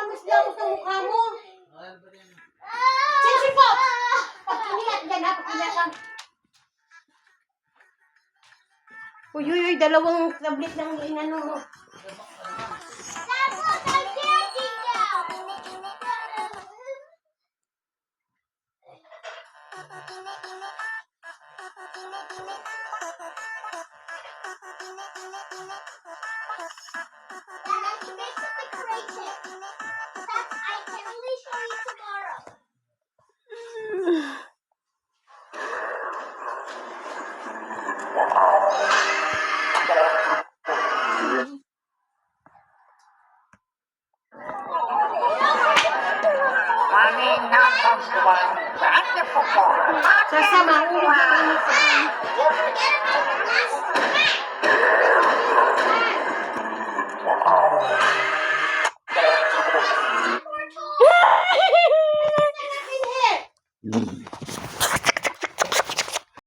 lamos-lamos ang mukha mo. Sensi po! Pagkiniat dyan ha, pagkiniat. Uy, dalawang tablet ng inano mo. Sasama ulo ka ini.